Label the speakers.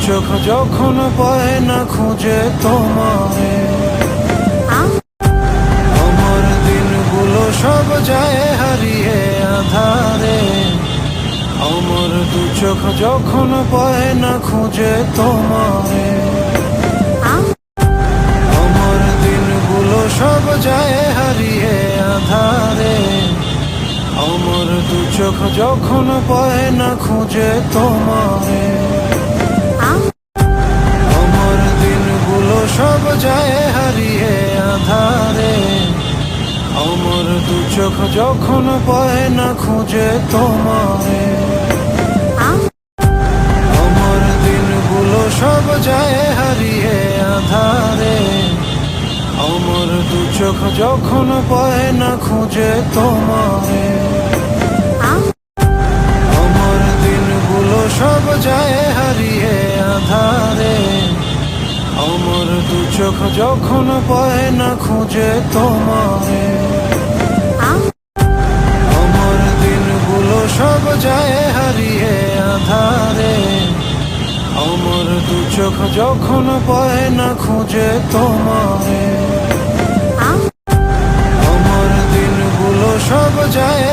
Speaker 1: চোখ যখন পায় না খুঁজে তোমায়, আমার দিনগুলো সব যায় হারিয়ে আধারে। আমার দু চোখ যখন পায় না খুঁজে তোমায়, আমার দিনগুলো সব যায় হারিয়ে আধারে। আমার দু চোখ যখন পায় না খুঁজে তোমায়, আমার দিনগুলো সব যায় হারিয়ে আধারে। আমার দু চোখ যখন পায় না খুঁজে তোমায়, আমার দিনগুলো সব যায় হারিয়ে আধারে। আমার দু চোখ যখন পায় না খুঁজে তোমায়, আমার দিনগুলো সব যায় হারিয়ে আধারে। আমার দু চোখ যখন পায় না খুঁজে তোমায়, আমার দিনগুলো সব যায় হারিয়ে আধারে। আমার দু চোখ যখন পায় না খুঁজে তোমায়, আমার দিনগুলো সব যায়